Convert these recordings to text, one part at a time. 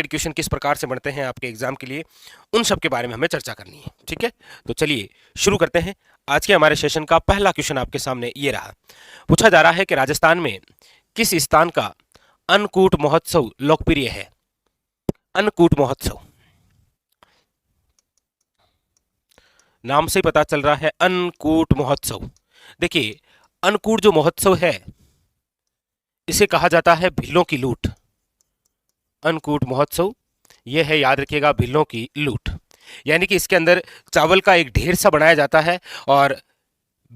Question किस प्रकार से बनते हैं आपके एग्जाम के लिए, उन सब के बारे में हमें चर्चा करनी है। ठीक है, तो चलिए शुरू करते हैं। आज के हमारे सेशन का पहला क्वेश्चन आपके सामने ये रहा। पूछा जा रहा है कि राजस्थान में किस स्थान का अन्नकूट महोत्सव लोकप्रिय है। अन्नकूट महोत्सव, नाम से पता चल रहा है अन्नकूट महोत्सव। देखिए, अन्नकूट जो महोत्सव है इसे कहा जाता है भीलों की लूट। अन्नकूट महोत्सव यह है, याद रखिएगा, भीलों की लूट। यानी कि इसके अंदर चावल का एक ढेर सा बनाया जाता है और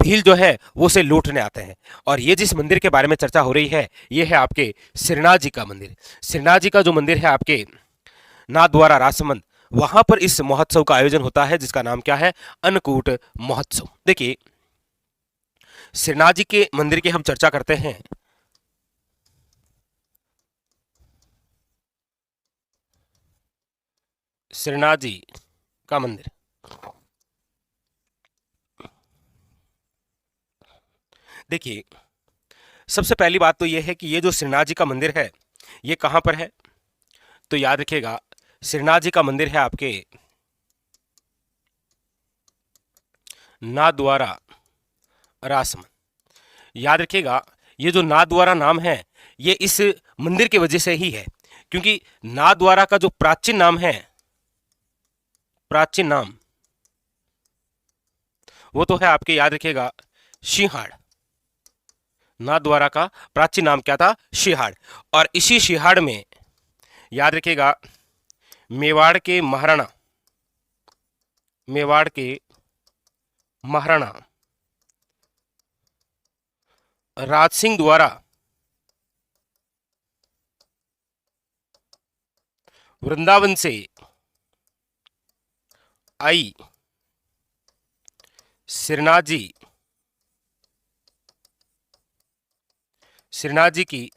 भील जो है वो उसे लूटने आते हैं। और ये जिस मंदिर के बारे में चर्चा हो रही है ये है आपके श्रीनाथ जी का मंदिर। श्रीनाथ जी का जो मंदिर है आपके नाथद्वारा राजसमंद, वहां पर इस महोत्सव का आयोजन होता है जिसका नाम क्या है, अन्नकूट महोत्सव। देखिए, श्रीनाथ जी के मंदिर की हम चर्चा करते हैं। श्रीनाथ जी का मंदिर, देखिए सबसे पहली बात तो यह है कि ये जो श्रीनाथ जी का मंदिर है ये कहां पर है, तो याद रखिएगा श्रीनाथ जी का मंदिर है आपके नाथद्वारा राजसमंद। याद रखिएगा ये जो नाथद्वारा नाम है ये इस मंदिर की वजह से ही है, क्योंकि नाथद्वारा का जो प्राचीन नाम है, प्राचीन नाम वो तो है आपके, याद रखिएगा, सिंहाड़। नाथद्वारा का प्राचीन नाम क्या था, सिंहाड़। और इसी सिंहाड़ में याद रखिएगा मेवाड़ के महाराणा, मेवाड़ के महाराणा राज सिंह द्वारा वृंदावन से आई श्रीनाथ जी, श्रीनाथ जी की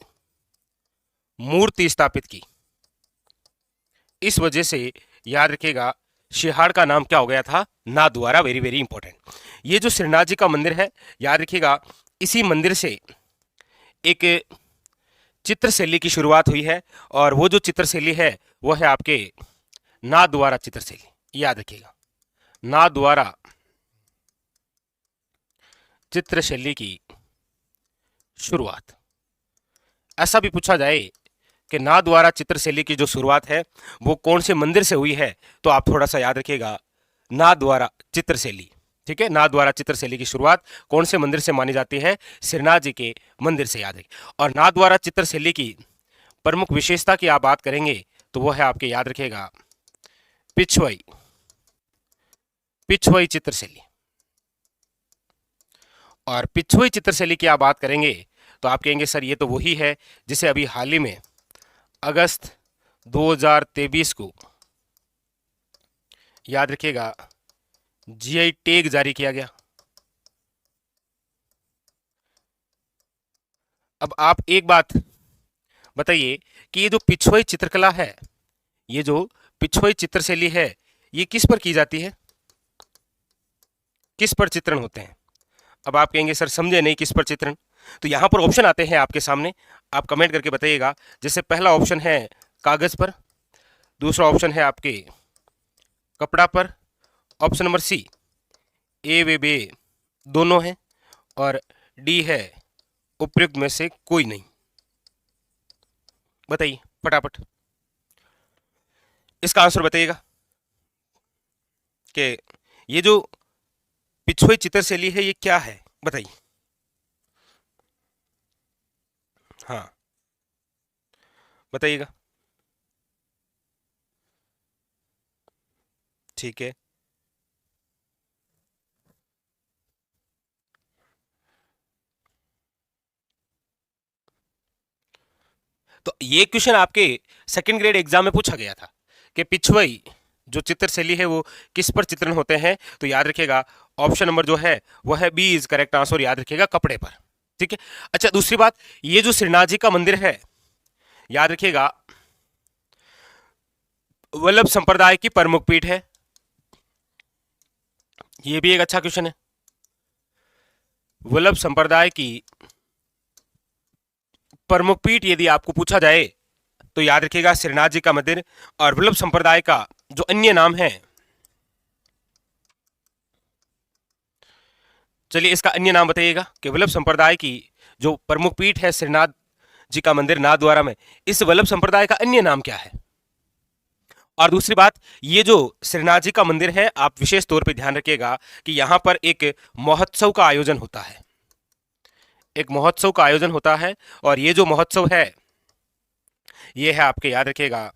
मूर्ति स्थापित की। इस वजह से याद रखिएगा सिंहाड़ का नाम क्या हो गया था, नाथद्वारा। Very very important. ये जो श्रीनाथ जी का मंदिर है, याद रखिएगा इसी मंदिर से एक चित्रशैली की शुरुआत हुई है, और वो जो चित्रशैली है वो है आपके नाथद्वारा चित्रशैली। याद रखिएगा नाथद्वारा चित्रशैली की शुरुआत। ऐसा भी पूछा जाए कि नाथद्वारा चित्रशैली की जो शुरुआत है वो कौन से मंदिर से हुई है, तो आप थोड़ा सा याद रखिएगा नाथद्वारा चित्रशैली। ठीक है, नाथद्वारा चित्रशैली की शुरुआत कौन से मंदिर से मानी जाती है, श्रीनाथ जी के मंदिर से। याद रखिए, और नाथद्वारा चित्रशैली की प्रमुख विशेषता की आप बात करेंगे तो वो है आपके, याद रखिएगा, पिछवई, पिछवई चित्रशैली। और पिछवई चित्रशैली की आप बात करेंगे तो आप कहेंगे सर ये तो वही है जिसे अभी हाल ही में अगस्त 2023 को, याद रखिएगा, जीआई टैग जारी किया गया। अब आप एक बात बताइए कि ये जो पिछवई चित्रकला है, ये जो पिछवई चित्रशैली है, ये किस पर की जाती है, किस पर चित्रण होते हैं। अब आप कहेंगे सर समझे नहीं किस पर चित्रण, तो यहां पर ऑप्शन आते हैं आपके सामने, आप कमेंट करके बताइएगा। जैसे पहला ऑप्शन है कागज पर, दूसरा ऑप्शन है आपके कपड़ा पर, ऑप्शन नंबर सी ए वे बे दोनों हैं, और डी है उपयुक्त में से कोई नहीं। बताइए फटाफट इसका आंसर बताइएगा कि ये जो पिछवई चित्रशैली है ये क्या है, बताइए। हाँ बताइएगा। ठीक है, तो ये क्वेश्चन आपके सेकंड ग्रेड एग्जाम में पूछा गया था कि पिछवई जो चित्रशैली है वो किस पर चित्रण होते हैं, तो याद रखिएगा ऑप्शन नंबर जो है वो है बी इज करेक्ट आंसर, याद रखिएगा कपड़े पर। ठीक है, अच्छा दूसरी बात, ये जो श्रीनाथ जी का मंदिर है, याद रखिएगा वल्लभ संप्रदाय की प्रमुख पीठ है। ये भी एक अच्छा क्वेश्चन है। वल्लभ संप्रदाय की प्रमुख पीठ यदि आपको पूछा जाए तो याद रखिएगा श्रीनाथ जी का मंदिर। और वल्लभ संप्रदाय का जो अन्य नाम है, चलिए इसका अन्य नाम बताइएगा कि वल्लभ संप्रदाय की जो प्रमुख पीठ है श्रीनाथ जी का मंदिर नाथद्वारा में, इस वल्लभ संप्रदाय का अन्य नाम क्या है। और दूसरी बात, ये जो श्रीनाथ जी का मंदिर है, आप विशेष तौर पे ध्यान रखिएगा कि यहां पर एक महोत्सव का आयोजन होता है, एक महोत्सव का आयोजन होता है। और ये जो महोत्सव है ये है आपके, याद रखिएगा,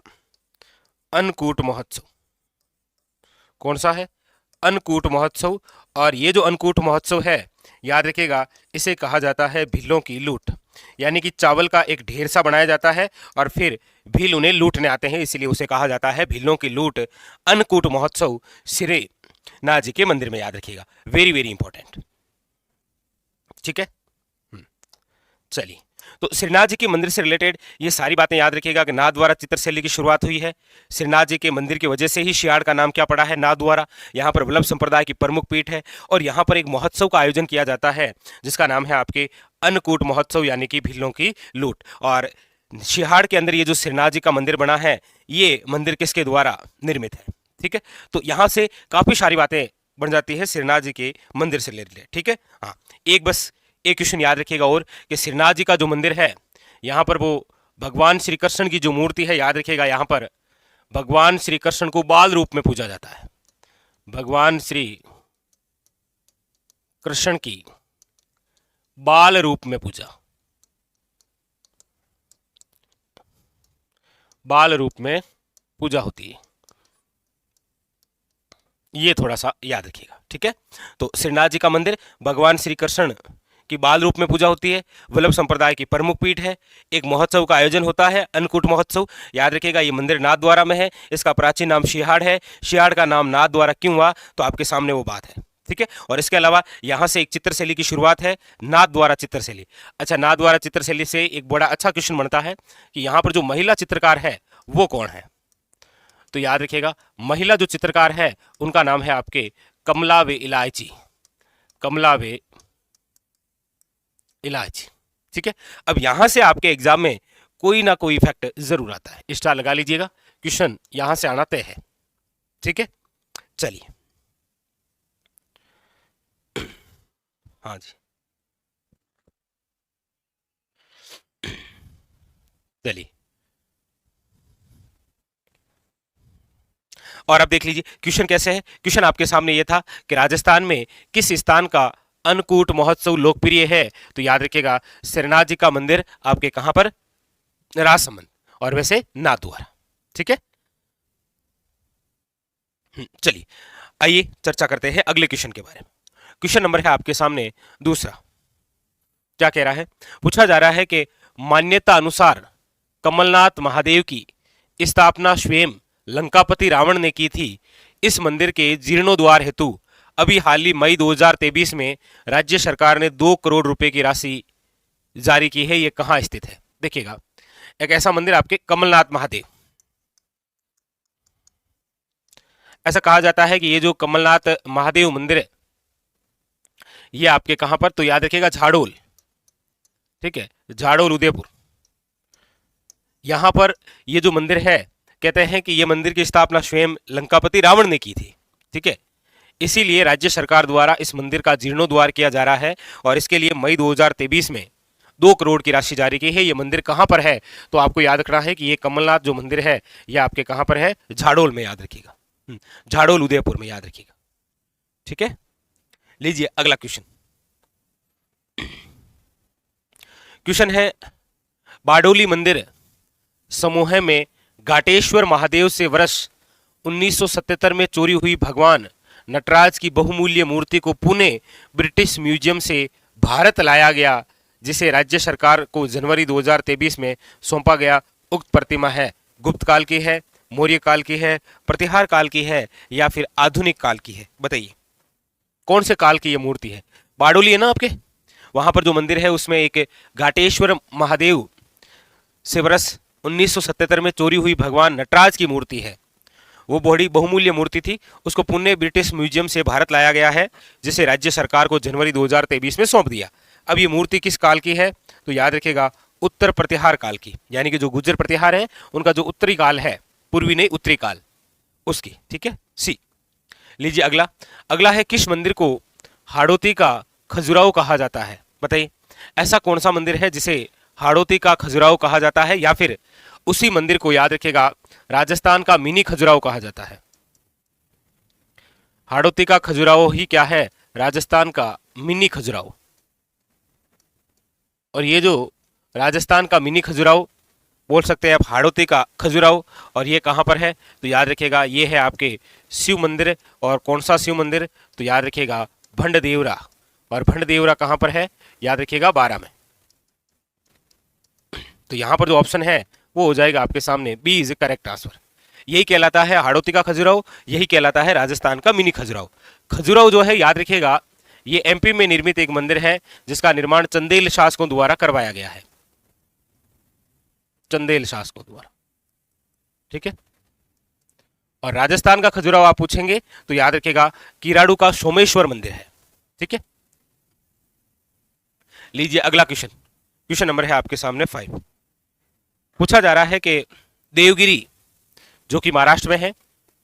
अन्नकूट महोत्सव। कौन सा है? अन्नकूट महोत्सव। और ये जो अन्नकूट महोत्सव है, याद रखिएगा, इसे कहा जाता है भीलों की लूट। यानी कि चावल का एक ढेर सा बनाया जाता है और फिर भील उन्हें लूटने आते हैं, इसलिए उसे कहा जाता है भीलों की लूट। अन्नकूट महोत्सव श्रीनाथ जी के मंदिर में, याद रखिएगा, वेरी वेरी इंपॉर्टेंट। ठीक है, चलिए, तो श्रीनाथ जी के मंदिर से रिलेटेड ये सारी बातें याद रखिएगा कि नाथ द्वारा चित्रशैली की शुरुआत हुई है। श्रीनाथ जी के मंदिर की वजह से ही शियाड़ का नाम क्या पड़ा है? नाथ द्वारा। यहाँ पर वल्लभ संप्रदाय की प्रमुख पीठ है और यहाँ पर एक महोत्सव का आयोजन किया जाता है जिसका नाम है आपके अन्नकूट महोत्सव, यानी कि भीलों की लूट। और शिहाड़ के अंदर ये जो श्रीनाथ जी का मंदिर बना है, ये मंदिर किसके द्वारा निर्मित है? ठीक है, तो यहाँ से काफी सारी बातें बन जाती है श्रीनाथ जी के मंदिर से रिलेटेड। ठीक है, हाँ, एक क्वेश्चन याद रखिएगा और कि श्रीनाथ जी का जो मंदिर है, यहाँ पर वो भगवान श्री कृष्ण की जो मूर्ति है, याद रखिएगा, यहाँ पर भगवान श्री कृष्ण को बाल रूप में पूजा जाता है। भगवान श्री कृष्ण की बाल रूप में पूजा, बाल रूप में पूजा होती है, ये थोड़ा सा याद रखिएगा। ठीक है, तो श्रीनाथ जी का मंदिर भगवान श्री कृष्ण की बाल रूप में पूजा होती है, वल्लभ संप्रदाय की प्रमुख पीठ है, एक महोत्सव का आयोजन होता है अन्नकूट महोत्सव। याद रखिएगा ये मंदिर नाथ द्वारा में है, इसका प्राचीन नाम शिहाड़ है। शिहाड़ का नाम नाथ द्वारा क्यों हुआ, तो आपके सामने वो बात है। ठीक है, और इसके अलावा यहाँ से एक चित्रशैली की शुरुआत है, नाथ द्वारा चित्रशैली। अच्छा, नाथ द्वारा चित्रशैली से एक बड़ा अच्छा क्वेश्चन बनता है कि यहाँ पर जो महिला चित्रकार है वो कौन है? तो याद रखिएगा, महिला जो चित्रकार है उनका नाम है आपके कमला वे इलायची, कमला वे इलायची। ठीक है, अब यहां से आपके एग्जाम में कोई ना कोई इफेक्ट जरूर आता है, स्टार लगा लीजिएगा, क्वेश्चन यहां से आना तय है। ठीक है, चलिए, हाँ जी, चलिए, और अब देख लीजिए क्वेश्चन कैसे है। क्वेश्चन आपके सामने ये था कि राजस्थान में किस स्थान का अन्नकूट महोत्सव लोकप्रिय है? तो याद रखिएगा श्रीनाथ जी का मंदिर आपके कहां पर? राजसमंद, और वैसे नाथ द्वारा। ठीक है, चलिए आइए चर्चा करते हैं अगले क्वेश्चन के बारे में। क्वेश्चन नंबर है आपके सामने दूसरा। क्या कह रहा है? पूछा जा रहा है कि मान्यता अनुसार कमलनाथ महादेव की स्थापना स्वयं लंकापति रावण ने की थी। इस मंदिर के जीर्णोद्वार हेतु अभी हाल ही मई 2023 में राज्य सरकार ने 2 करोड़ रुपए की राशि जारी की है। यह कहां स्थित है? देखिएगा, एक ऐसा मंदिर आपके कमलनाथ महादेव, ऐसा कहा जाता है कि ये जो कमलनाथ महादेव मंदिर है ये आपके कहां पर? तो याद रखिएगा झाड़ोल। ठीक है, झाड़ोल उदयपुर, यहां पर ये जो मंदिर है, कहते हैं कि ये मंदिर की स्थापना स्वयं लंकापति रावण ने की थी। ठीक है, इसीलिए राज्य सरकार द्वारा इस मंदिर का जीर्णोद्वार किया जा रहा है और इसके लिए मई 2023 में 2 करोड़ की राशि जारी की है। ये मंदिर कहां पर है? तो आपको याद रखना है कि ये कमलनाथ जो मंदिर है ये आपके कहां पर है? झाड़ोल में, याद रखिएगा, झाड़ोल उदयपुर में, याद रखिएगा। ठीक है, लीजिए अगला क्वेश्चन। क्वेश्चन है, बारडोली मंदिर समूह में घाटेश्वर महादेव से वर्ष 1977 में चोरी हुई भगवान नटराज की बहुमूल्य मूर्ति को पुणे ब्रिटिश म्यूजियम से भारत लाया गया, जिसे राज्य सरकार को जनवरी 2023 में सौंपा गया। उक्त प्रतिमा है गुप्त काल की है, मौर्य काल की है, प्रतिहार काल की है या फिर आधुनिक काल की है? बताइए कौन से काल की ये मूर्ति है? बारडोली है ना आपके, वहां पर जो मंदिर है उसमें एक घाटेश्वर महादेव से वर्ष 1977 में चोरी हुई भगवान नटराज की मूर्ति है। वो बड़ी बहुमूल्य मूर्ति थी, उसको पुणे ब्रिटिश म्यूजियम से भारत लाया गया है, जिसे राज्य सरकार को जनवरी 2023 में सौंप दिया। अब ये मूर्ति किस काल की है? तो याद रखिएगा उत्तर प्रतिहार काल की, यानी कि जो गुर्जर प्रतिहार है उनका जो उत्तरी काल है, पूर्वी नहीं उत्तरी काल, उसकी। ठीक है, सी। लीजिए अगला। अगला है किस मंदिर को हाड़ौती का खजुराहो कहा जाता है? बताइए ऐसा कौन सा मंदिर है जिसे हाड़ौती का खजुराहो कहा जाता है, या फिर उसी मंदिर को याद रखिएगा राजस्थान का मिनी खजुराहो कहा जाता है। हाड़ौती का खजुराहो ही क्या है? राजस्थान का मिनी खजुराहो। और ये जो राजस्थान का मिनी खजुराहो बोल सकते हैं आप हाड़ौती का खजुराहो, और ये कहाँ पर है? तो याद रखिएगा ये है आपके शिव मंदिर। और कौन सा शिव मंदिर? तो याद रखिएगा भंडदेवरा। और भंडदेवरा कहाँ पर है? याद रखिएगा 12 में। तो यहाँ पर जो ऑप्शन है वो हो जाएगा आपके सामने बी इज करेक्ट आंसर। यही कहलाता है हाड़ौती का खजुराहो, यही कहलाता है राजस्थान का मिनी खजुराहो। खजुराहो जो है याद रखिएगा ये एमपी में निर्मित एक मंदिर है जिसका निर्माण चंदेल शासकों द्वारा करवाया गया है, चंदेल शासकों द्वारा। ठीक है। और राजस्थान का खजुराहो आप पूछेंगे तो याद रखिएगा किराड़ू का सोमेश्वर मंदिर है। ठीक है। लीजिए अगला क्वेश्चन। क्वेश्चन नंबर है आपके सामने 5। पूछा जा रहा है कि देवगिरी जो कि महाराष्ट्र में है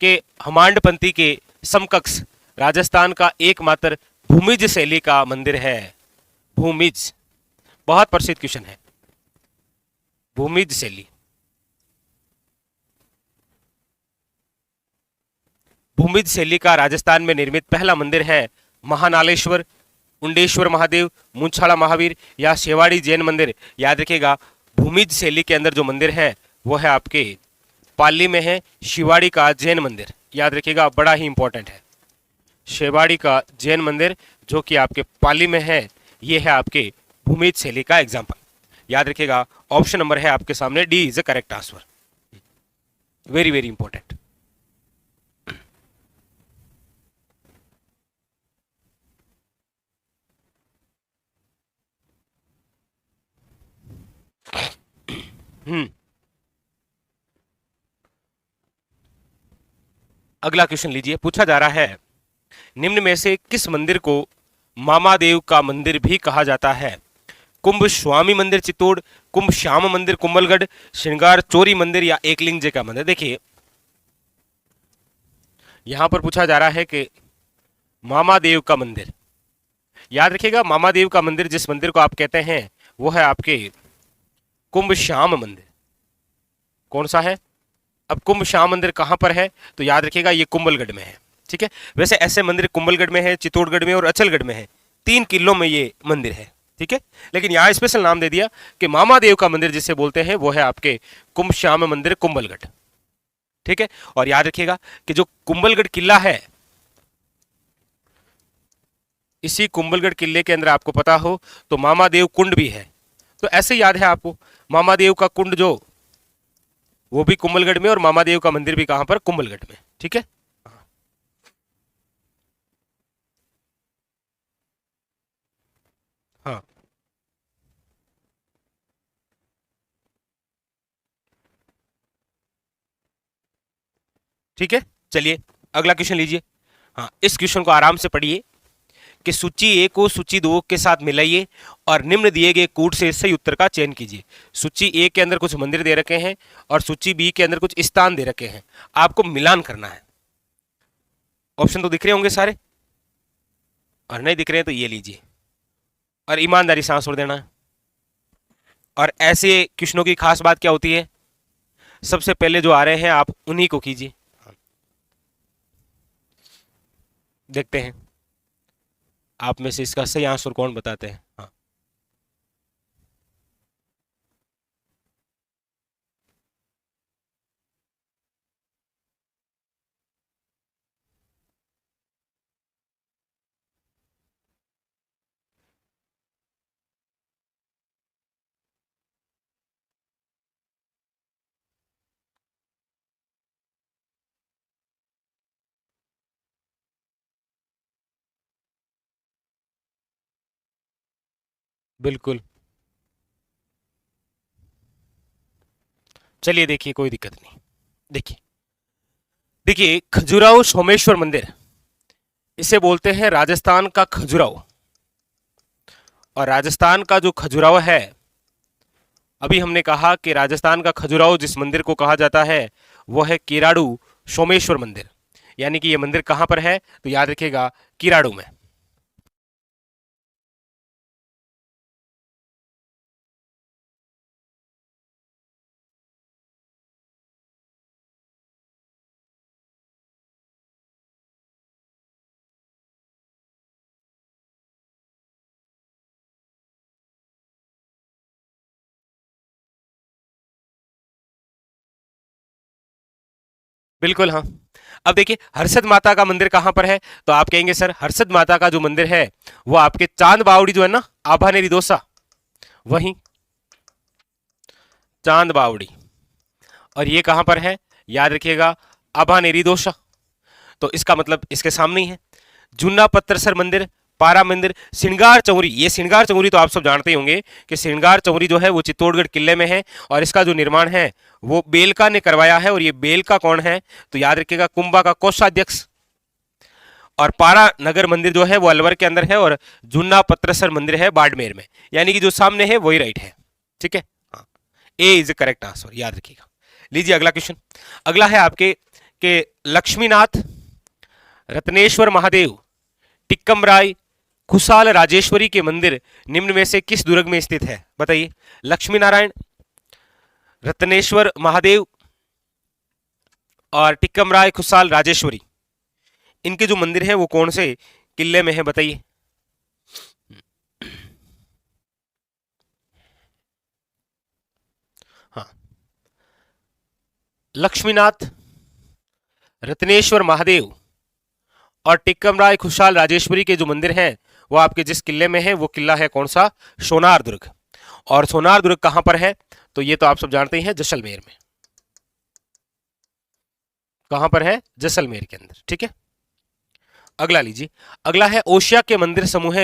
कि हमांडपंथी के समकक्ष राजस्थान का एकमात्र भूमिज शैली का मंदिर है। भूमिज बहुत प्रसिद्ध क्वेश्चन है, भूमिज शैली। भूमिज शैली का राजस्थान में निर्मित पहला मंदिर है महानालेश्वर, उंडेश्वर महादेव, मुंछाला महावीर या शेवाड़ी जैन मंदिर। याद रखिएगा भूमिज शैली के अंदर जो मंदिर है वो है आपके पाली में है शिवाड़ी का जैन मंदिर। याद रखिएगा बड़ा ही इंपॉर्टेंट है, शेवाड़ी का जैन मंदिर जो कि आपके पाली में है, ये है आपके भूमिज शैली का एग्जाम्पल। याद रखिएगा ऑप्शन नंबर है आपके सामने D is the correct answer. Very very important. अगला क्वेश्चन लीजिए। पूछा जा रहा है निम्न में से किस मंदिर को मामादेव का मंदिर भी कहा जाता है? कुंभ स्वामी मंदिर चित्तौड़, कुंभ श्याम मंदिर कुंभलगढ़, श्रृंगार चोरी मंदिर या एकलिंग जी का मंदिर। देखिए यहां पर पूछा जा रहा है कि मामादेव का मंदिर। याद रखिएगा मामादेव का मंदिर जिस मंदिर को आप कहते हैं वो है आपके कुंभ श्याम मंदिर। कौन सा है? अब कुंभ श्याम मंदिर कहां पर है? तो याद रखिएगा ये कुंभलगढ़ में है। ठीक है। वैसे ऐसे मंदिर कुंभलगढ़ में है, चित्तौड़गढ़ में और अचलगढ़ में है, 3 किलों में ये मंदिर है। ठीक है। लेकिन यहाँ स्पेशल नाम दे दिया कि मामादेव का मंदिर जिसे बोलते हैं वो है आपके कुंभ श्याम मंदिर कुंभलगढ़। ठीक है। और याद रखिएगा कि जो कुंभलगढ़ किला है, इसी कुंभलगढ़ किले के अंदर आपको पता हो तो मामादेव कुंड भी है। तो ऐसे याद है आपको मामादेव का कुंड जो वो भी कुंभलगढ़ में और मामादेव का मंदिर भी कहां पर? कुंभलगढ़ में। ठीक है। हाँ ठीक है। चलिए अगला क्वेश्चन लीजिए। हाँ इस क्वेश्चन को आराम से पढ़िए कि सूची ए को सूची 2 के साथ मिलाइए और निम्न दिए गए कूट से सही उत्तर का चयन कीजिए। सूची ए के अंदर कुछ मंदिर दे रखे हैं और सूची बी के अंदर कुछ स्थान दे रखे हैं, आपको मिलान करना है। ऑप्शन तो दिख रहे होंगे सारे, और नहीं दिख रहे हैं तो ये लीजिए और ईमानदारी से आंसर देना है। और ऐसे क्वेश्चनों की खास बात क्या होती है? सबसे पहले जो आ रहे हैं आप उन्हीं को कीजिए। देखते हैं आप में से इसका सही आंसर कौन बताते हैं। हाँ बिल्कुल। चलिए देखिए कोई दिक्कत नहीं। देखिए देखिए खजुराहो सोमेश्वर मंदिर इसे बोलते हैं राजस्थान का खजुराहो। और राजस्थान का जो खजुराहो है अभी हमने कहा कि राजस्थान का खजुराहो जिस मंदिर को कहा जाता है वो है किराड़ू सोमेश्वर मंदिर, यानी कि ये मंदिर कहां पर है, तो याद रखिएगा किराड़ू में। बिल्कुल हाँ। अब देखिए हर्षद माता का मंदिर कहां पर है, तो आप कहेंगे सर हर्षद माता का जो मंदिर है वो आपके चांद बावड़ी जो है ना, आभानेरी दोसा, वहीं चांद बावड़ी। और ये कहां पर है, याद रखिएगा आभानेरी दोसा, तो इसका मतलब इसके सामने ही है। जूना पत्थरसर मंदिर, पारा मंदिर, श्रृंगार चौरी, ये श्रृंगार चौरी तो आप सब जानते ही होंगे कि श्रृंगार चौरी जो है वो चित्तौड़गढ़ किले में है, और इसका जो निर्माण है वो बेलका ने करवाया है। और ये बेलका कौन है, तो याद रखिएगा कुंभा का कोषाध्यक्ष। और पारा नगर मंदिर जो है वो अलवर के अंदर है, और जूना पत्थरसर मंदिर है बाड़मेर में, यानी कि जो सामने है वही राइट है। ठीक है, हाँ, ए इज करेक्ट आंसर, याद रखिएगा। लीजिए अगला क्वेश्चन। अगला है आपके के लक्ष्मीनाथ, रत्नेश्वर महादेव, टिक्कमराय, खुशाल राजेश्वरी के मंदिर निम्न में से किस दुर्ग में स्थित है, बताइए। लक्ष्मी नारायण, रत्नेश्वर महादेव और टिक्कमराय खुशाल राजेश्वरी, इनके जो मंदिर है वो कौन से किले में है, बताइए। हाँ, लक्ष्मीनाथ, रत्नेश्वर महादेव और टिक्कमराय खुशाल राजेश्वरी के जो मंदिर हैं वो आपके जिस किले में है वो किला है कौन सा, सोनार दुर्ग। और सोनार दुर्ग कहां पर है, तो ये तो आप सब जानते ही हैं जैसलमेर में। कहां पर है, जैसलमेर के अंदर। ठीक है, अगला लीजिए। अगला है ओशिया के मंदिर समूह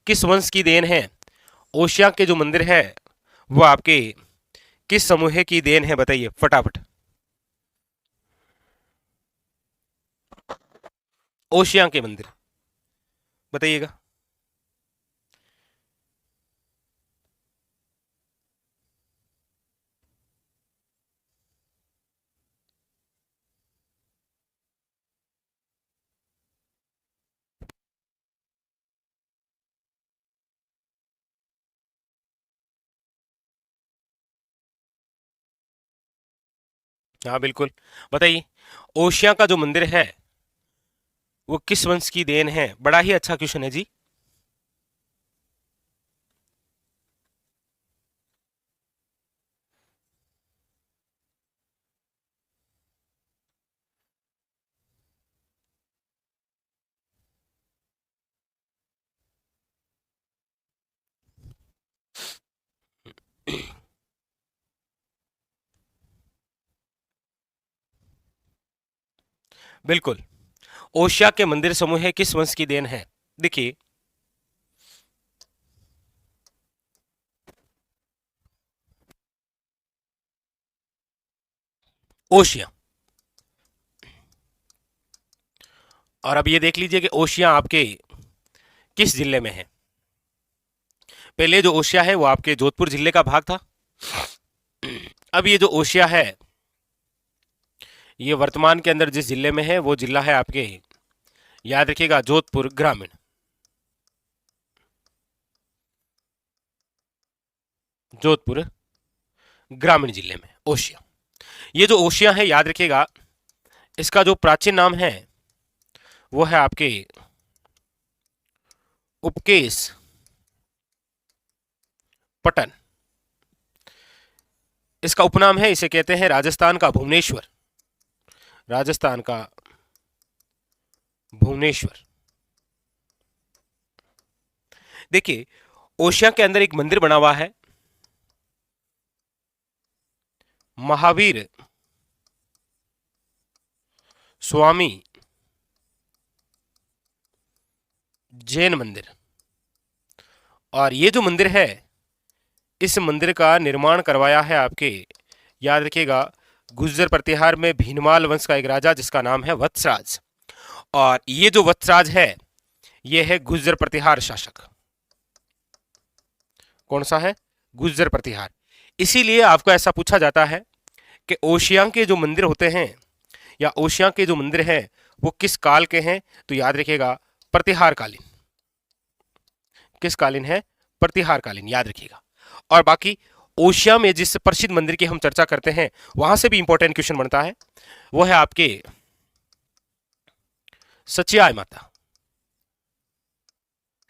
किस वंश की देन है। ओशिया के जो मंदिर है वो आपके किस समूह की देन है, बताइए फटाफट। ओशिया के मंदिर बताइएगा। हाँ बिल्कुल, बताइए ओशिया का जो मंदिर है वो किस वंश की देन है, बड़ा ही अच्छा क्वेश्चन है जी। बिल्कुल, ओशिया के मंदिर समूह किस वंश की देन है, देखिए ओशिया। और अब ये देख लीजिए कि ओशिया आपके किस जिले में है। पहले जो ओशिया है वो आपके जोधपुर जिले का भाग था। अब ये जो ओशिया है ये वर्तमान के अंदर जिस जिले में है वो जिला है आपके, याद रखिएगा जोधपुर ग्रामीण। जोधपुर ग्रामीण जिले में ओशिया। ये जो ओशिया है याद रखिएगा इसका जो प्राचीन नाम है वो है आपके उपकेश पटन। इसका उपनाम है, इसे कहते हैं राजस्थान का भुवनेश्वर। राजस्थान का भुवनेश्वर। देखिए ओशिया के अंदर एक मंदिर बना हुआ है, महावीर स्वामी जैन मंदिर। और ये जो मंदिर है इस मंदिर का निर्माण करवाया है आपके, याद रखिएगा गुर्जर प्रतिहार में भीनमाल वंश का एक राजा जिसका नाम है वत्सराज। और ये जो वत्सराज है ये है गुर्जर प्रतिहार शासक। कौन सा है, गुर्जर प्रतिहार। इसीलिए आपको ऐसा पूछा जाता है कि ओशिया के जो मंदिर होते हैं या ओशिया के जो मंदिर हैं वो किस काल के हैं, तो याद रखिएगा प्रतिहार कालीन। किस कालीन है? प्रतिहार कालीन, याद रखिएगा। और बाकी ओशिया में जिस प्रसिद्ध मंदिर की हम चर्चा करते हैं वहां से भी इंपॉर्टेंट क्वेश्चन बनता है, वो है आपके सचियाय माता।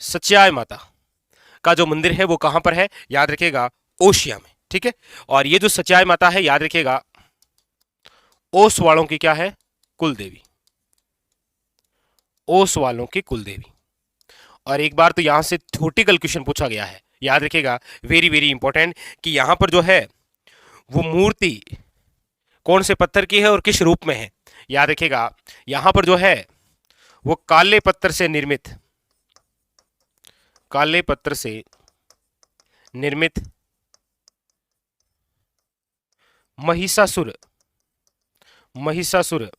सचियाय माता का जो मंदिर है वो कहां पर है? याद रखिएगा ओशिया में, ठीक है। और ये जो सचियाय माता है, याद रखिएगा ओस वालों की क्या है? कुल देवी। ओस वालों की कुल देवी। और एक बार तो यहां से थ्योरेटिकल क्वेश्चन पूछा गया है, याद रखिएगा, वेरी वेरी इंपॉर्टेंट, कि यहां पर जो है वो मूर्ति कौन से पत्थर की है और किस रूप में है। याद रखिएगा यहां पर जो है वो काले पत्थर से निर्मित, काले पत्थर से निर्मित महिषासुर, महिषासुर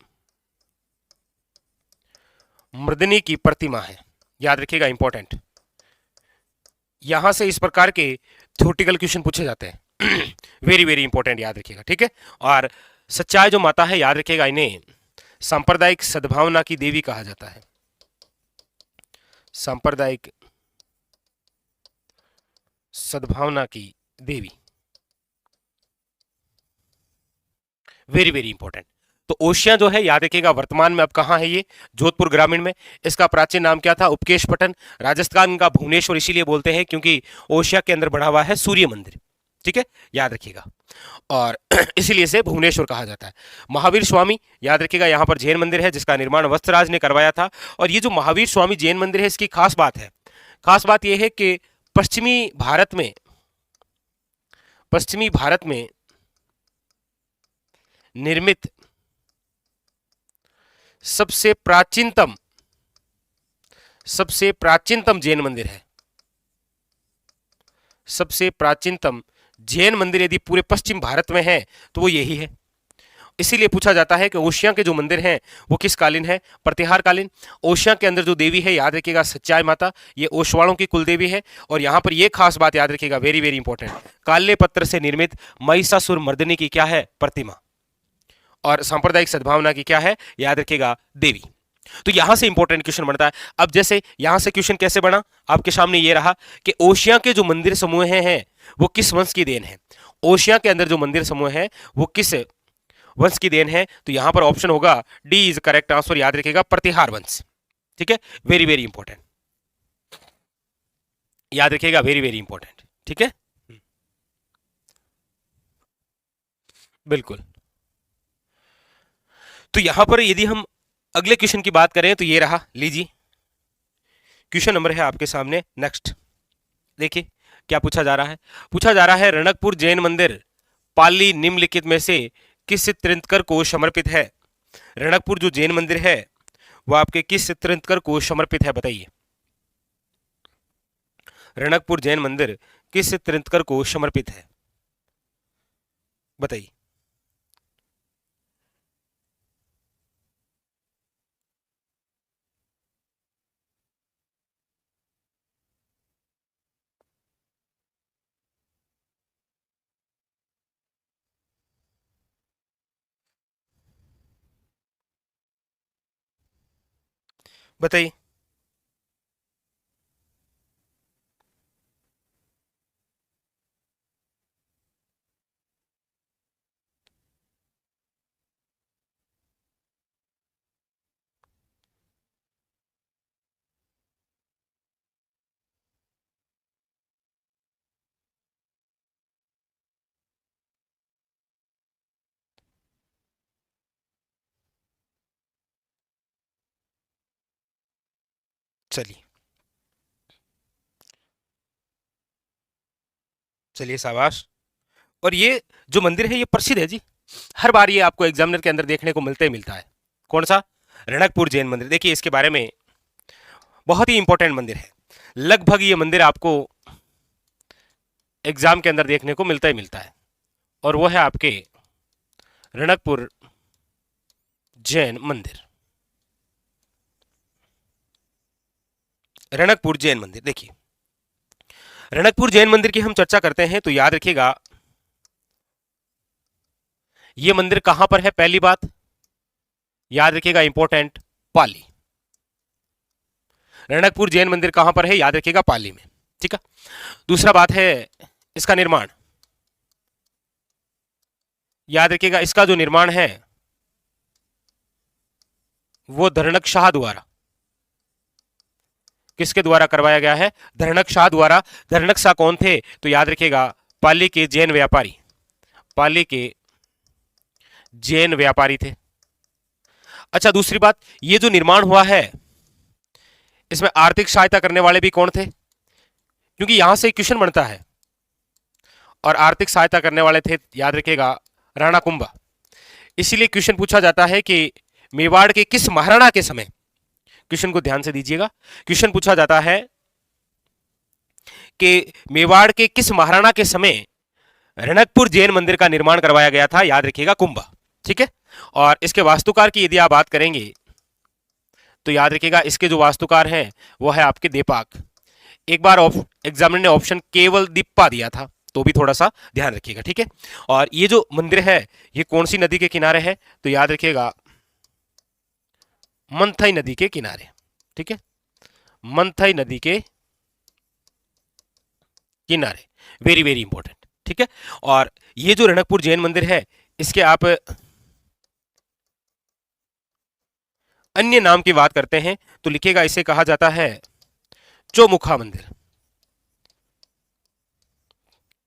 मर्दिनी की प्रतिमा है। याद रखिएगा इंपॉर्टेंट, यहां से इस प्रकार के थ्योरेटिकल क्वेश्चन पूछे जाते हैं। वेरी वेरी इंपॉर्टेंट, याद रखिएगा, ठीक है। और सच्चाई जो माता है, याद रखिएगा इन्हें सांप्रदायिक सद्भावना की देवी कहा जाता है। सांप्रदायिक सद्भावना की देवी, वेरी वेरी इंपॉर्टेंट। तो ओशिया जो है, याद रखिएगा वर्तमान में अब कहां है? ये जोधपुर ग्रामीण में। इसका प्राचीन नाम क्या था? उपकेश पटन। राजस्थान का भुवनेश्वर इसीलिए बोलते हैं क्योंकि ओशिया के अंदर बना हुआ है सूर्य मंदिर, ठीक है, याद रखिएगा। और इसीलिए इसे भुवनेश्वर कहा जाता है। महावीर स्वामी, याद रखिएगा यहां पर जैन मंदिर है जिसका निर्माण वत्सराज ने करवाया था। और ये जो महावीर स्वामी जैन मंदिर है, इसकी खास बात है, खास बात यह है कि पश्चिमी भारत में, पश्चिमी भारत में निर्मित सबसे प्राचीनतम, सबसे प्राचीनतम जैन मंदिर है। सबसे प्राचीनतम जैन मंदिर यदि पूरे पश्चिम भारत में है तो वो यही है। इसीलिए पूछा जाता है कि ओशिया के जो मंदिर हैं वो किस कालीन है? प्रतिहार कालीन। ओशिया के अंदर जो देवी है, याद रखिएगा सच्चाई माता, ये ओशवाड़ों की कुल देवी है। और यहां पर ये खास बात याद रखिएगा, वेरी वेरी इंपॉर्टेंट, काले पत्थर से निर्मित महिषासुर मर्दिनी की क्या है? प्रतिमा। और सांप्रदायिक सद्भावना की क्या है? याद रखिएगा देवी। तो यहां से इंपॉर्टेंट क्वेश्चन बनता है। अब जैसे यहां से क्वेश्चन कैसे बना, आपके सामने ये रहा कि ओशिया के जो मंदिर समूह हैं वो किस वंश की देन है? ओशिया के अंदर जो मंदिर समूह है वो किस वंश की देन है? तो यहां पर ऑप्शन होगा डी इज करेक्ट आंसर, याद रखिएगा प्रतिहार वंश, ठीक है, वेरी वेरी इंपॉर्टेंट, याद रखिएगा, वेरी वेरी इंपॉर्टेंट, ठीक है, बिल्कुल। तो यहां पर यदि हम अगले क्वेश्चन की बात करें तो ये रहा, लीजिए क्वेश्चन नंबर है आपके सामने नेक्स्ट। देखिए क्या पूछा जा रहा है, पूछा जा रहा है रणकपुर जैन मंदिर पाली निम्नलिखित में से किस तीर्थंकर को समर्पित है? रणकपुर जो जैन मंदिर है वो आपके किस तीर्थंकर को समर्पित है, बताइए। रणकपुर जैन मंदिर किस तीर्थंकर को समर्पित है, बताइए। बताइए। चलिए, चलिए शाबाश। और ये जो मंदिर है ये प्रसिद्ध है जी, हर बार ये आपको एग्जामिनर के अंदर देखने को मिलता ही मिलता है। कौन सा? रणकपुर जैन मंदिर। देखिए इसके बारे में बहुत ही इंपॉर्टेंट मंदिर है, लगभग ये मंदिर आपको एग्जाम के अंदर देखने को मिलता ही मिलता है, और वो है आपके रणकपुर जैन मंदिर। रणकपुर जैन मंदिर, देखिए रणकपुर जैन मंदिर की हम चर्चा करते हैं तो याद रखिएगा ये मंदिर कहां पर है, पहली बात याद रखिएगा, इंपॉर्टेंट, पाली। रणकपुर जैन मंदिर कहां पर है, याद रखिएगा, पाली में। ठीक है। दूसरा बात है इसका निर्माण, याद रखिएगा इसका जो निर्माण है वो धरणक शाह द्वारा, किसके द्वारा करवाया गया है, धरणक शाह द्वारा। धरणक शाह कौन थे, तो याद रखिएगा पाली के जैन व्यापारी, पाली के जैन व्यापारी थे। अच्छा, दूसरी बात, ये जो निर्माण हुआ है इसमें आर्थिक सहायता करने वाले भी कौन थे, क्योंकि यहां से क्वेश्चन बनता है, और आर्थिक सहायता करने वाले थे, याद रखिएगा, राणा कुंभा। इसीलिए क्वेश्चन पूछा जाता है कि मेवाड़ के किस महाराणा के समय, क्वेश्चन को ध्यान से दीजिएगा, क्वेश्चन पूछा जाता है कि मेवाड़ के किस महाराणा के समय रणकपुर जैन मंदिर का निर्माण करवाया गया था, याद रखिएगा, कुंभा। ठीक है। और इसके वास्तुकार की यदि आप बात करेंगे तो याद रखिएगा इसके जो वास्तुकार हैं वो है आपके देपाक। एक बार एग्जामिनर ने ऑप्शन केवल दीप्पा दिया था, तो भी थोड़ा सा ध्यान रखिएगा। ठीक है। और ये जो मंदिर है ये कौन सी नदी के किनारे है, तो याद रखिएगा मंथई नदी के किनारे। ठीक है, मंथई नदी के किनारे, वेरी वेरी इंपॉर्टेंट। ठीक है। और ये जो रणकपुर जैन मंदिर है इसके आप अन्य नाम की बात करते हैं तो लिखिएगा इसे कहा जाता है चौमुखा मंदिर।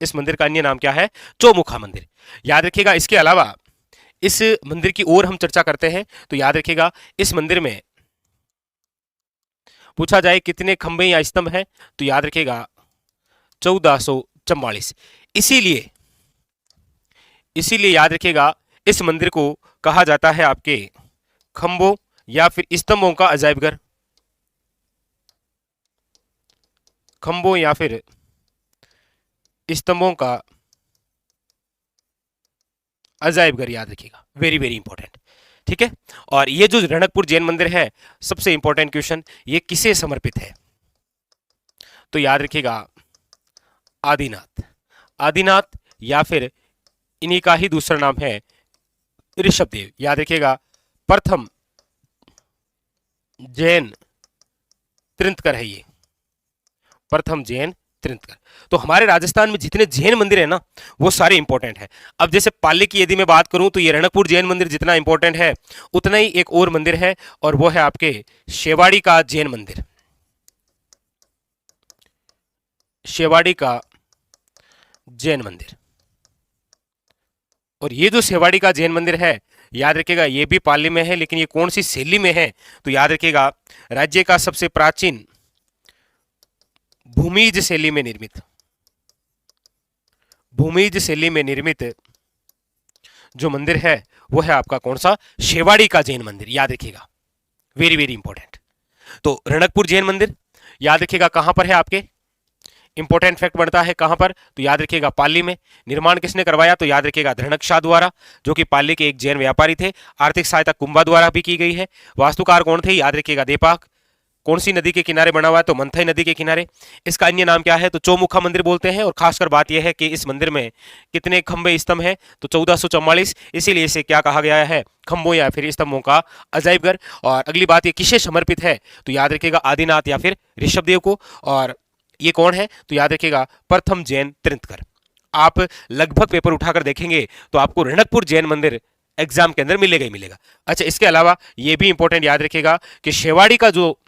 इस मंदिर का अन्य नाम क्या है, चौमुखा मंदिर। याद रखिएगा इसके अलावा इस मंदिर की और हम चर्चा करते हैं तो याद रखिएगा इस मंदिर में पूछा जाए कितने खंभे या स्तंभ हैं, तो याद रखिएगा 1444। इसीलिए इसीलिए याद रखिएगा इस मंदिर को कहा जाता है आपके खंभों या फिर स्तंभों का अजायबघर, खंभों या फिर स्तंभों का अजायबघर, याद रखिएगा, वेरी वेरी इंपॉर्टेंट। ठीक है। और ये जो रणकपुर जैन मंदिर है, सबसे इंपॉर्टेंट क्वेश्चन, ये किसे समर्पित है, तो याद रखिएगा आदिनाथ। आदिनाथ या फिर इन्हीं का ही दूसरा नाम है ऋषभदेव। याद रखिएगा प्रथम जैन तीर्थंकर है ये, प्रथम जैन तीर्थंकर। तो हमारे राजस्थान में जितने जैन मंदिर है ना वो सारे इंपॉर्टेंट है। अब जैसे पाली की यदि मैं बात करूं तो ये रणकपुर जैन मंदिर जितना इंपॉर्टेंट है उतना ही एक और मंदिर है, और वो है आपके शेवाड़ी का जैन मंदिर। शेवाड़ी का जैन मंदिर। और ये जो शेवाड़ी का जैन मंदिर है याद रखिएगा ये भी पाली में है, लेकिन ये कौन सी शैली में है, तो याद रखिएगा राज्य का सबसे प्राचीन भूमिज शैली में निर्मित, भूमिज शैली में निर्मित जो मंदिर है वो है आपका कौन सा, शेवाड़ी का जैन मंदिर। याद रखिएगा, वेरी वेरी इंपॉर्टेंट। तो रणकपुर जैन मंदिर याद रखिएगा कहां पर है, आपके इंपॉर्टेंट फैक्ट बनता है कहां पर, तो याद रखिएगा पाली में। निर्माण किसने करवाया, तो याद रखिएगा धरणक शाह द्वारा, जो कि पाली के एक जैन व्यापारी थे। आर्थिक सहायता कुंभा द्वारा भी की गई है। वास्तुकार कौन थे, याद रखिएगा देपाक। कौन सी नदी के किनारे बना हुआ है, तो मंथई नदी के किनारे। इसका अन्य नाम क्या है, तो चौमुखा मंदिर बोलते हैं। और खासकर बात यह है कि इस मंदिर में कितने खंभे स्तंभ हैं, तो 1444। इसीलिए इसे क्या कहा गया है, खंभों या फिर स्तंभों का अजायबघर। और अगली बात, ये किसे समर्पित है, तो याद रखिएगा आदिनाथ या फिर ऋषभदेव को। और ये कौन है, तो याद रखिएगा प्रथम जैन तीर्थंकर। आप लगभग पेपर उठाकर देखेंगे तो आपको रणकपुर जैन मंदिर एग्जाम के अंदर मिलेगा ही मिलेगा। अच्छा, इसके अलावा ये भी इंपॉर्टेंट याद रखिएगा कि शेवाड़ी का जो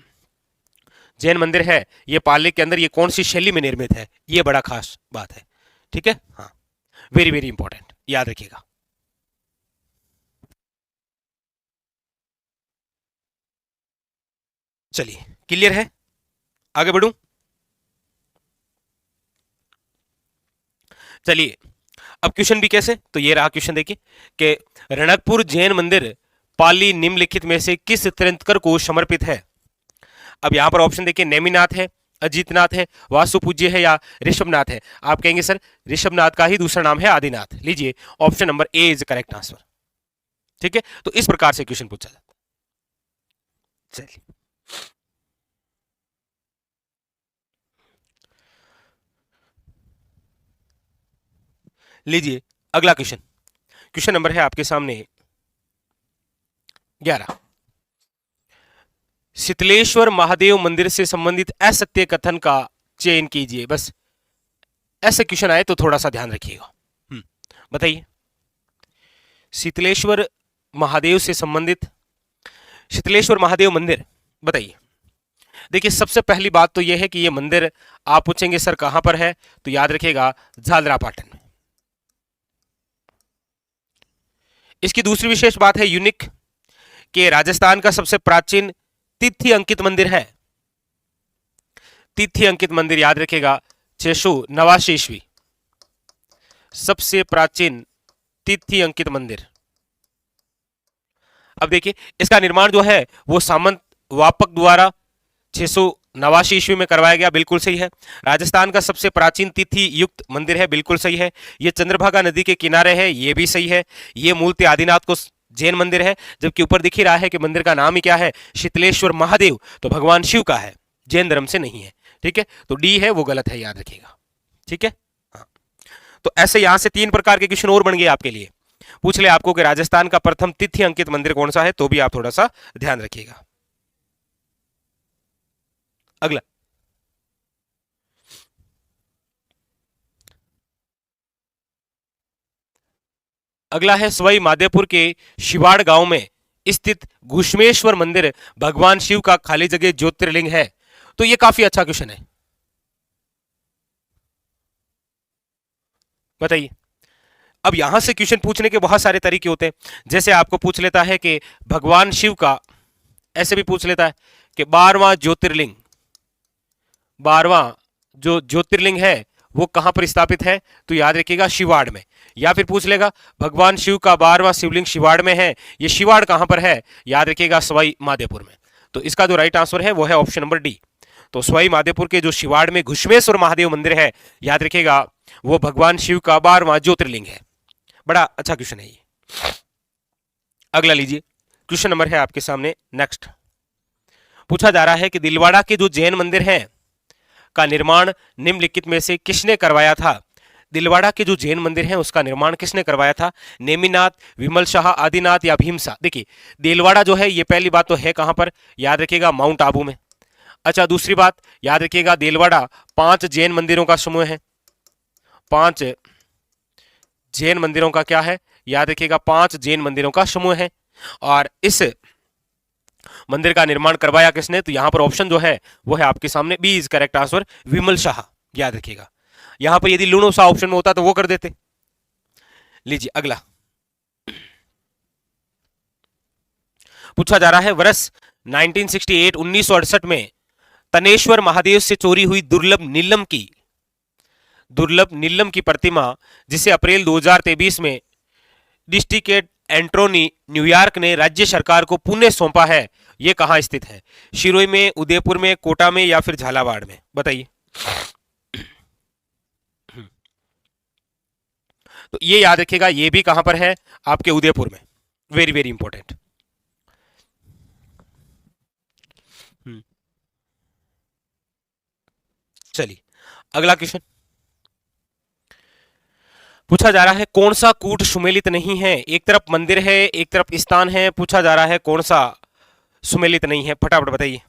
जैन मंदिर है ये पाली के अंदर ये कौन सी शैली में निर्मित है, ये बड़ा खास बात है। ठीक है, हाँ, वेरी वेरी इंपॉर्टेंट, याद रखिएगा। चलिए, क्लियर है, आगे बढ़ूं। चलिए, अब क्वेश्चन भी कैसे, तो ये रहा क्वेश्चन, देखिए कि रणकपुर जैन मंदिर पाली निम्नलिखित में से किस तीर्थंकर को समर्पित है। अब यहां पर ऑप्शन देखिए, नेमिनाथ है, अजीतनाथ है, वासु पूज्य है, या ऋषभनाथ है। आप कहेंगे सर ऋषभनाथ का ही दूसरा नाम है आदिनाथ। लीजिए, option number A is correct answer. ठीक है, तो इस प्रकार से क्वेश्चन पूछा जाता है। चलिए, लीजिए अगला क्वेश्चन। क्वेश्चन नंबर है आपके सामने 11। शीतलेश्वर महादेव मंदिर से संबंधित असत्य कथन का चयन कीजिए। बस ऐसे क्वेश्चन आए तो थोड़ा सा ध्यान रखिएगा। बताइए, शीतलेश्वर महादेव से संबंधित शीतलेश्वर महादेव मंदिर, बताइए। देखिए, सबसे पहली बात तो यह है कि यह मंदिर, आप पूछेंगे सर कहां पर है, तो याद रखिएगा झालरापाटन में। इसकी दूसरी विशेष बात है यूनिक, कि राजस्थान का सबसे प्राचीन तिथि अंकित मंदिर है। तिथि अंकित मंदिर याद रखिएगा 689 ईस्वी, सबसे प्राचीन तिथि अंकित मंदिर। अब देखिए, इसका निर्माण जो है वो सामंत वापक द्वारा 689 ईस्वी में करवाया गया, बिल्कुल सही है। राजस्थान का सबसे प्राचीन तिथि युक्त मंदिर है, बिल्कुल सही है। ये चंद्रभागा नदी के किनारे है, ये भी सही है। ये मूलतः आदिनाथ को जैन मंदिर है, जबकि ऊपर दिख ही रहा है कि मंदिर का नाम ही क्या है, शीतलेश्वर महादेव, तो भगवान शिव का है, जैन धर्म से नहीं है। ठीक है, तो डी है वो गलत है, याद रखिएगा। ठीक है, हाँ। तो ऐसे यहां से 3 प्रकार के क्वेश्चन और बन गए आपके लिए। पूछ ले आपको कि राजस्थान का प्रथम तिथि अंकित मंदिर कौन सा है, तो भी आप थोड़ा सा ध्यान रखिएगा। अगला, अगला है सवाई माधोपुर के शिवाड़ गांव में स्थित घुश्मेश्वर मंदिर भगवान शिव का खाली जगह ज्योतिर्लिंग है। तो ये काफी अच्छा क्वेश्चन है, बताइए। अब यहां से क्वेश्चन पूछने के बहुत सारे तरीके होते हैं। जैसे आपको पूछ लेता है कि भगवान शिव का, ऐसे भी पूछ लेता है कि 12वां ज्योतिर्लिंग, 12वां जो ज्योतिर्लिंग है वो कहां पर स्थापित है, तो याद रखिएगा शिवाड़ में। या फिर पूछ लेगा भगवान शिव का 12वां शिवलिंग शिवाड़ में है, ये शिवाड़ कहां पर है, याद रखिएगा सवाई माधोपुर में। तो इसका जो राइट आंसर है वो है ऑप्शन नंबर डी। तो सवाई माधोपुर के जो शिवाड़ में घुश्मेश्वर महादेव मंदिर है, याद रखिएगा वो भगवान शिव का 12वां ज्योतिर्लिंग है। बड़ा अच्छा क्वेश्चन है ये। अगला लीजिए, क्वेश्चन नंबर है आपके सामने नेक्स्ट। पूछा जा रहा है कि दिलवाड़ा के जो जैन मंदिर है का निर्माण निम्नलिखित में से किसने करवाया था। दिलवाड़ा के जो जैन मंदिर है उसका निर्माण किसने करवाया था, नेमिनाथ, विमल शाह, आदिनाथ या भीमसा। देखिए, दिलवाड़ा जो है ये पहली बात तो है कहां पर, याद रखिएगा माउंट आबू में। अच्छा, दूसरी बात याद रखिएगा दिलवाड़ा 5 जैन मंदिरों का समूह है। 5 जैन मंदिरों का क्या है, याद रखिएगा 5 जैन मंदिरों का समूह है। और इस मंदिर का निर्माण करवाया किसने, तो यहां पर ऑप्शन जो है वो है आपके सामने बी इज करेक्ट आंसर, विमल शाह। याद रखिएगा, यहां पर यदि लुणो सा ऑप्शन में होता तो वो कर देते। लीजिए अगला, पूछा जा रहा है वर्ष 1968 में तनेश्वर महादेव से चोरी हुई दुर्लभ नीलम की प्रतिमा, जिसे अप्रैल 2023 में डिस्ट्रिक्ट एंट्रोनी न्यूयॉर्क ने राज्य सरकार को पुनः सौंपा है, यह कहां स्थित है, शिरोई में, उदयपुर में, कोटा में या फिर झालावाड़ में, बताइए। तो ये याद रखिएगा, ये भी कहां पर है, आपके उदयपुर में। Very very important. चलिए अगला क्वेश्चन पूछा जा रहा है, कौन सा कूट सुमेलित नहीं है। एक तरफ मंदिर है, एक तरफ स्थान है, पूछा जा रहा है कौन सा सुमेलित नहीं है, फटाफट बताइए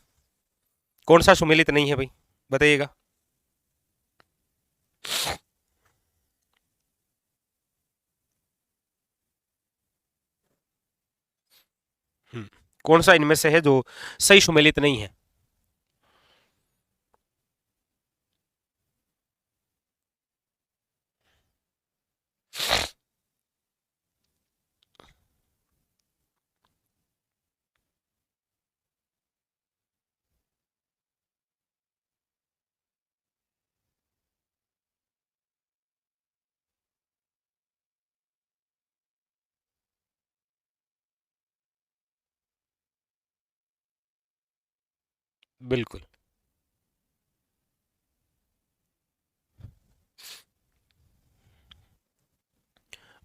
कौन सा सुमेलित नहीं है भाई, बताइएगा। कौन सा इनमें से है जो सही सुमेलित नहीं है। बिल्कुल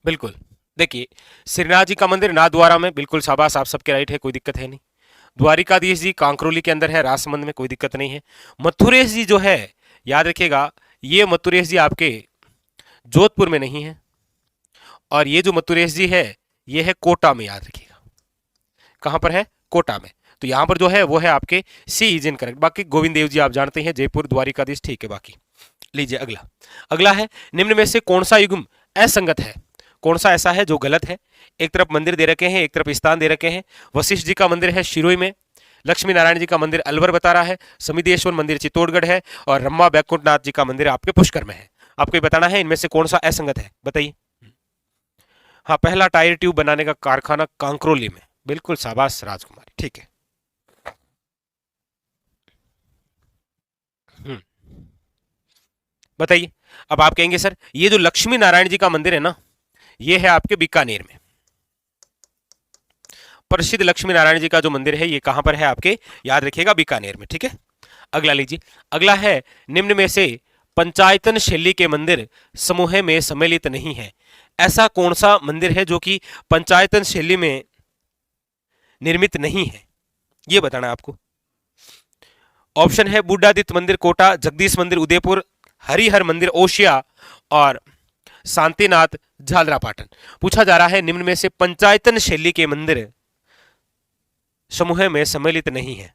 बिल्कुल, देखिए श्रीनाथ जी का मंदिर नाथद्वारा में, बिल्कुल शाबाश, आप सबके राइट है, कोई दिक्कत है नहीं। द्वारिकाधीश जी कांकरोली के अंदर है, राजसमंद में, कोई दिक्कत नहीं है। मथुरेश जी जो है, याद रखिएगा ये मथुरेश जी आपके जोधपुर में नहीं है। और ये जो मथुरेश जी है ये है कोटा में, याद रखिएगा। कहां पर है? कोटा में। तो यहां पर जो है वो है आपके सी इज इन करेक्ट। बाकी गोविंद देव जी आप जानते हैं, जयपुर द्वारिकाधीश, ठीक है। बाकी लीजिए अगला। अगला है निम्न में से कौन सा युग्म असंगत है? कौन सा ऐसा है जो गलत है? एक तरफ मंदिर दे रखे हैं, एक तरफ स्थान दे रखे हैं। वशिष्ठ जी का मंदिर है शिरोई में, लक्ष्मी नारायण जी का मंदिर अलवर बता रहा है, समिदेश्वर मंदिर चित्तौड़गढ़ है, और रम्मा बैकुंठनाथ जी का मंदिर आपके पुष्कर में है। आपको ये बताना है इनमें से कौन सा असंगत है, बताइए। हाँ, पहला टायर ट्यूब बनाने का कारखाना कांकरोली में, बिल्कुल, शाबाश राजकुमारी, ठीक है। हम्म, बताइए। अब आप कहेंगे सर ये जो लक्ष्मी नारायण जी का मंदिर है ना, ये है आपके बीकानेर में। प्रसिद्ध लक्ष्मी नारायण जी का जो मंदिर है ये कहां पर है आपके, याद रखिएगा, बीकानेर में, ठीक है। अगला लीजिए। अगला है निम्न में से पंचायतन शैली के मंदिर समूह में सम्मिलित नहीं है। ऐसा कौन सा मंदिर है जो कि पंचायतन शैली में निर्मित नहीं है, ये बताना है आपको। ऑप्शन है बुड्ढादित्य मंदिर कोटा, जगदीश मंदिर उदयपुर, हरिहर मंदिर ओशिया, और शांतिनाथ झालरापाटन। पूछा जा रहा है निम्न में से पंचायतन शैली के मंदिर समूह में सम्मिलित नहीं है।